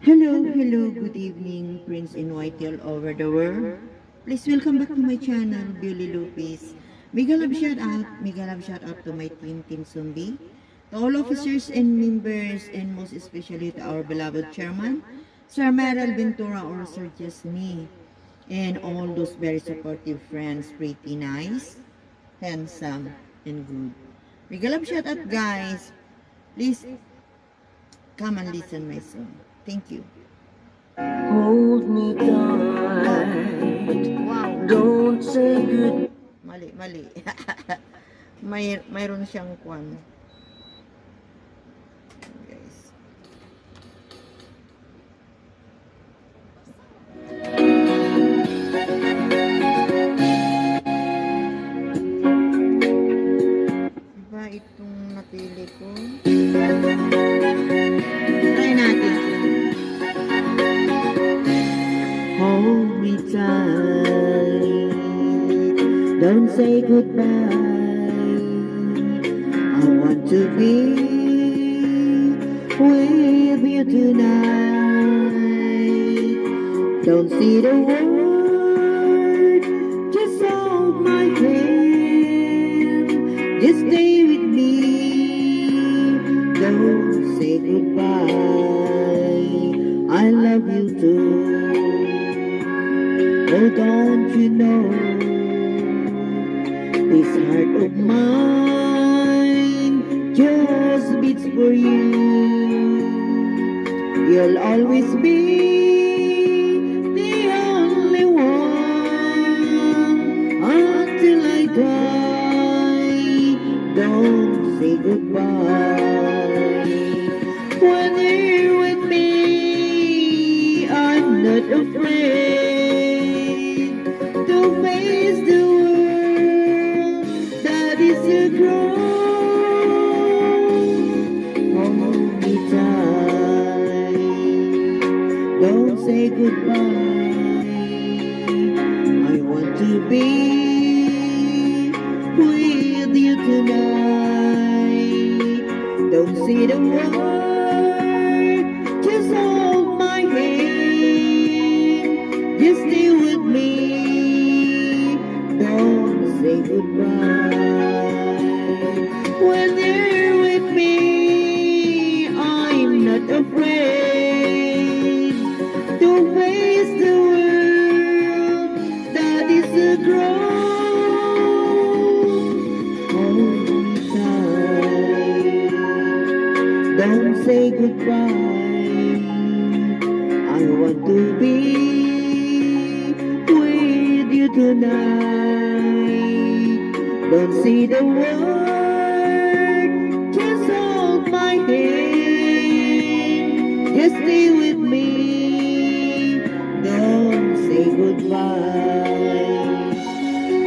Hello, good evening, Prince in White all over the world. Please welcome back to my channel, Billy Lupis. Mega love shout out to my Team Zombie, to all officers and members, and most especially to our beloved chairman, Sir Meryl Ventura or Sir Just Me, and all those very supportive friends, pretty nice, handsome, and good. Mega love shout out, guys. Please come and listen my song. Thank you. Hold me tight. Wow. Don't say good. Mali. Mayroon siyang kwan. Guys. Diba itong napili ko? Try natin. Hold me tight. Don't say goodbye. I want to be with you tonight. Don't see the word, just hold my hand. Just stay with me. Don't say goodbye. I love you too. Oh, don't you know, this heart of mine just beats for you. You'll always be the only one until I die. Don't say goodbye. When you're with me, I'm not afraid to face the world that is a growth. Hold me tight. Don't say goodbye. I want to be with you tonight. Don't say the word, just hold my hand. Just stay with me. Don't say goodbye. When you're with me, I'm not afraid to face the world that is a growth. Hold me tight. Don't say goodbye. I want to be with you tonight. Don't see the word, just hold my hand. Just stay with me. Don't say goodbye.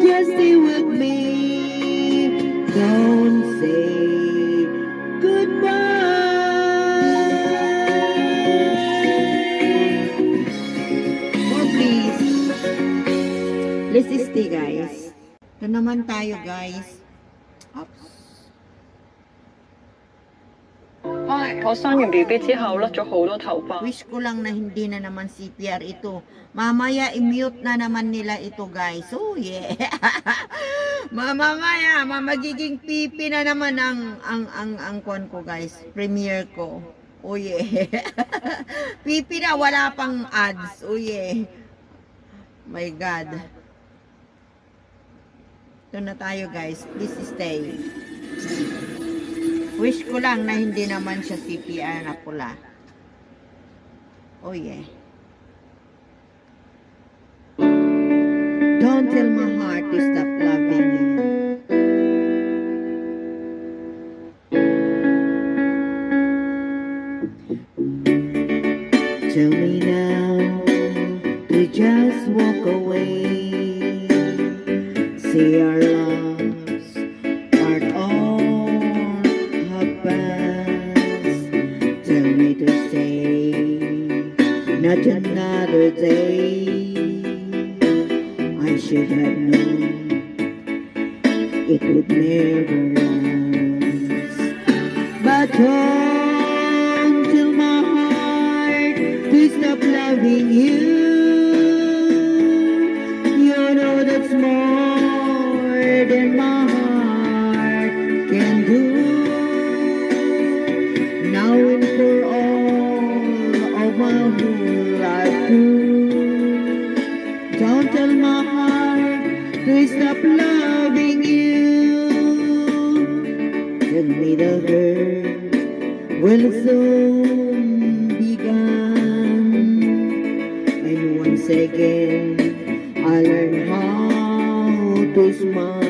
Just stay with me. Don't say goodbye. More please. Let's stay, guys. Ito naman tayo, guys. Oops. 唉，我生完 BB 之後甩咗好多頭髮。 Wish ko lang na hindi na naman CPR ito. Mamaya i-mute na naman nila ito, guys. Oh, yeah. Mamaya, magiging pipi na naman ang kwan ko, guys. Premiere ko. Oh, yeah. Pipi na, wala pang ads. Oh, yeah. My God. Ito na tayo, guys. Please stay. Wish ko lang na hindi naman siya CPR na pula. Oh yeah. Don't tell my heart to stop loving you. Tell me now to just walk away. See our loves are all have passed. Tell me to stay, not another day. I should have known it would never last. But until my heart to stop loving you. You know that's more than my heart can do. Now and for all of my whole life through. Don't tell my heart to stop loving you. Tell me the hurt will soon be gone. And once again I learn how to smile.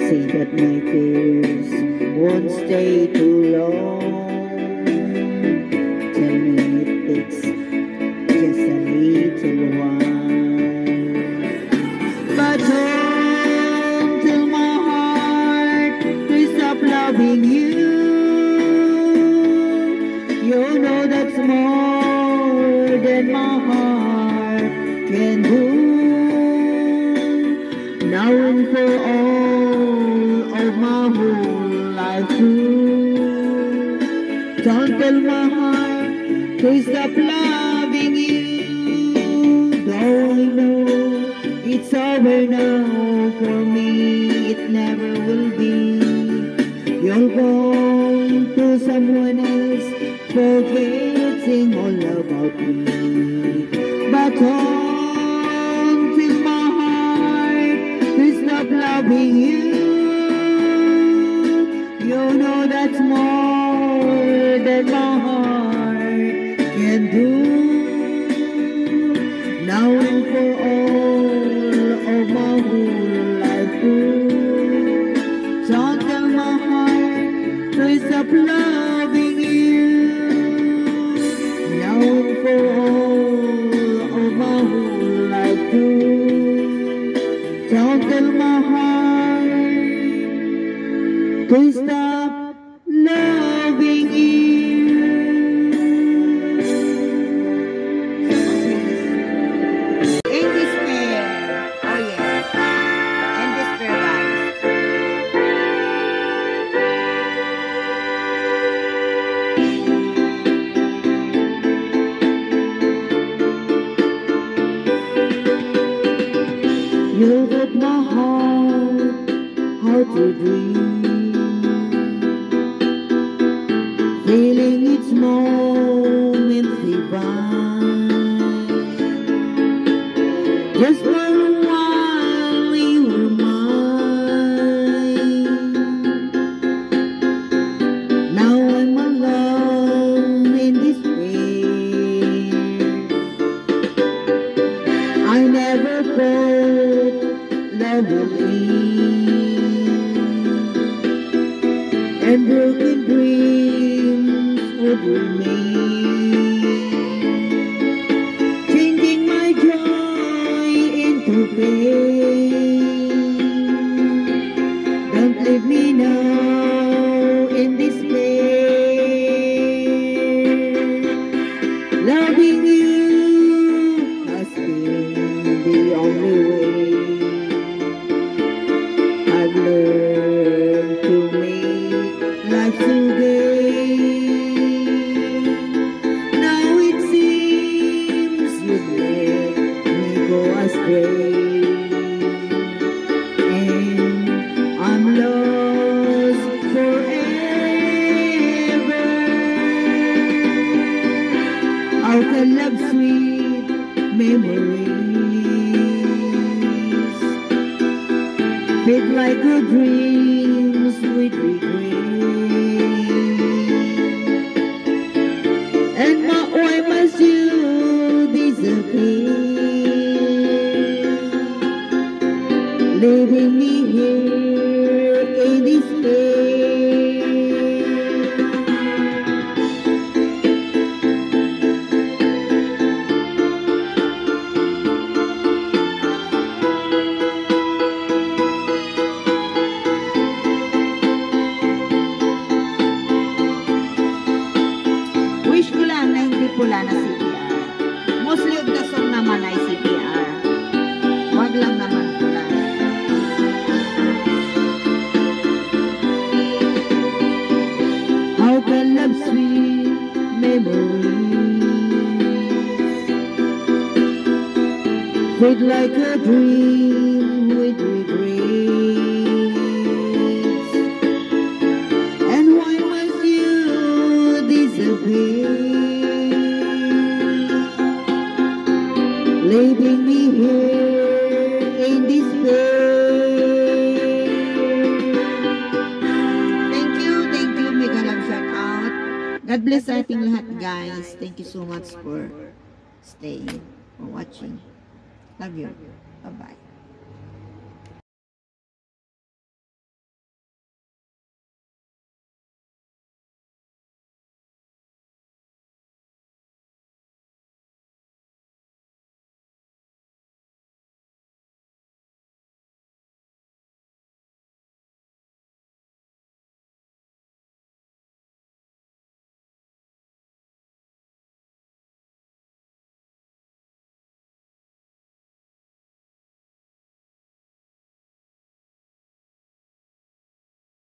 Say that my tears won't stay too long. Tell me it takes just a little while. But don't tell my heart to stop loving you. You know that's more than my heart can do. Now and for all of my whole life through. Don't tell my heart to stop loving you. Though I know it's over now for me, it never will be. You're gone to someone else, forgetting all about me. But until my heart to stop loving you, you know that's more than my heart can do. Now and for all of my whole life through. Don't tell my heart to stop loving you. Now and for all of my whole life through. Don't tell my heart to stop loving you. In despair. Oh yes. In despair, guys. You got my heart, how to dream, feeling its moments divine. Just for a while you were mine. Now I'm alone in despair. I never thought love would end, and broken dreams would remain, changing my joy into pain. Don't leave me now in despair. Loving you has been the only way. I've learned to make life so gay. Now it seems you've let me go astray, and I'm lost forever. How can love sweet memories fade like a dream, sweet regret? And why must you disappear, leaving me here in despair? Wish ko lang na hindi pula na CPR. Mostly of the song naman ay CPR. Wag lang naman pula. fade like a dream with regrets. And why must you disappear, leaving me here in despair? Thank you, mega love shout out. God bless sa ating lahat, guys. Thank you so much for staying, for watching. Love you. Bye-bye.